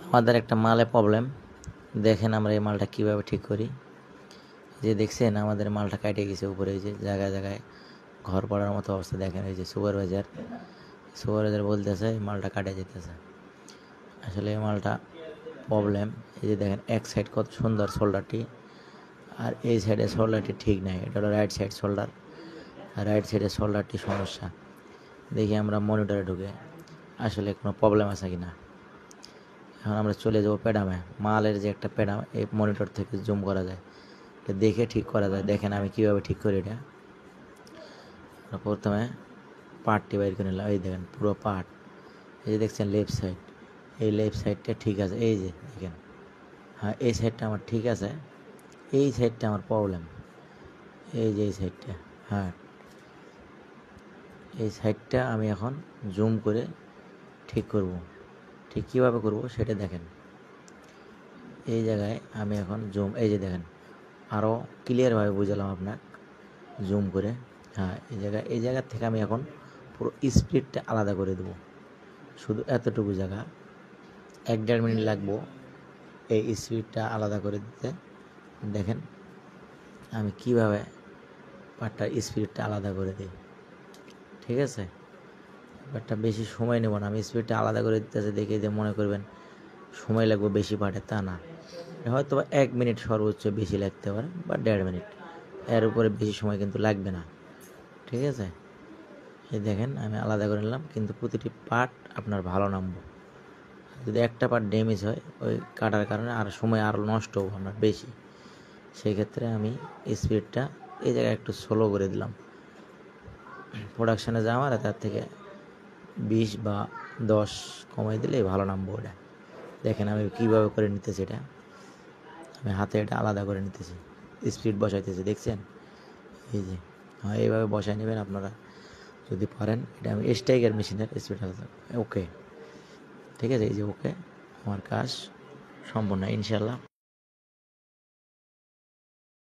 আমাদের একটা মালে প্রবলেম, দেখেন আমরা এই মালটা কীভাবে ঠিক করি। যে দেখছেন আমাদের মালটা কাটে গেছে উপরে, এই যে জায়গায় জায়গায় ঘর পড়ার মতো অবস্থা। দেখেন এই যে সুপারভাইজার বলতেছে এই মালটা কাটে যেতেছে। আসলে এই মালটা প্রবলেম। এই যে দেখেন এক সাইড কত সুন্দর শোল্ডারটি, আর এই সাইডের শোল্ডারটি ঠিক নাই। এটা হলো রাইট সাইড শোল্ডার, আর রাইট সাইডের শোল্ডারটি সমস্যা। দেখি আমরা মনিটরে ঢুকে আসলে কোনো প্রবলেম আছে কি না। এখন আমরা চলে যাবো প্যাডামে। মালের যে একটা প্যাডাম, এই মনিটর থেকে জুম করা যায়, এটা দেখে ঠিক করা যায়। দেখেন আমি কীভাবে ঠিক করি এটা। প্রথমে পার্টটি বাইর করে নিলাম। এই দেখেন পুরো পার্ট, এই যে দেখছেন লেফট সাইড, এই লেফট সাইডটা ঠিক আছে। এই যে দেখেন, হ্যাঁ এই সাইডটা আমার ঠিক আছে, এই সাইডটা আমার প্রবলেম। এই যে এই সাইডটা, হ্যাঁ এই সাইডটা আমি এখন জুম করে ঠিক করব। ঠিক কীভাবে করব সেটা দেখেন। এই জায়গায় আমি এখন জুম, এই যে দেখেন আরও ক্লিয়ারভাবে বুঝালাম আপনার জুম করে। হ্যাঁ এই জায়গার থেকে আমি এখন পুরো স্পিডটা আলাদা করে দেবো। শুধু এতটুকু জায়গা 1-1.5 মিনিট লাগবো এই স্পিডটা আলাদা করে দিতে। দেখেন আমি কিভাবে পার্টটার স্পিডটা আলাদা করে দিই। ঠিক আছে, ব্যাপারটা বেশি সময় নেব না। আমি স্পিডটা আলাদা করে দিতেছে দেখে যে মনে করবেন সময় লাগবে বেশি পার্টে, তা না। হয়তো 1 মিনিট সর্বোচ্চ বেশি লাগতে পারে, বা 1.5 মিনিট, এর উপরে বেশি সময় কিন্তু লাগবে না। ঠিক আছে, এই দেখেন আমি আলাদা করে নিলাম, কিন্তু প্রতিটি পার্ট আপনার ভালো নামবো। যদি একটা পার্ট ড্যামেজ হয় ওই কাটার কারণে আর সময় আরও নষ্ট হবে আপনার বেশি। সেই ক্ষেত্রে আমি স্পিডটা এই জায়গায় একটু স্লো করে দিলাম। প্রোডাকশানে যাওয়ার তার থেকে 20 বা 10 কমাই দিলেই ভালো নামবো ওটা। দেখেন আমি কীভাবে করে নিতেছি এটা। আমি হাতে এটা আলাদা করে নিতেছি, স্পিড বসাইতেছি, দেখছেন এই যে। হ্যাঁ এইভাবে বসাই নেবেন আপনারা যদি পারেন। এটা আমি স্টাইগার মেশিনের স্পিড আলাদা। ওকে, ঠিক আছে, এই যে ওকে, আমার কাজ সম্পূর্ণ ইনশাল্লাহ।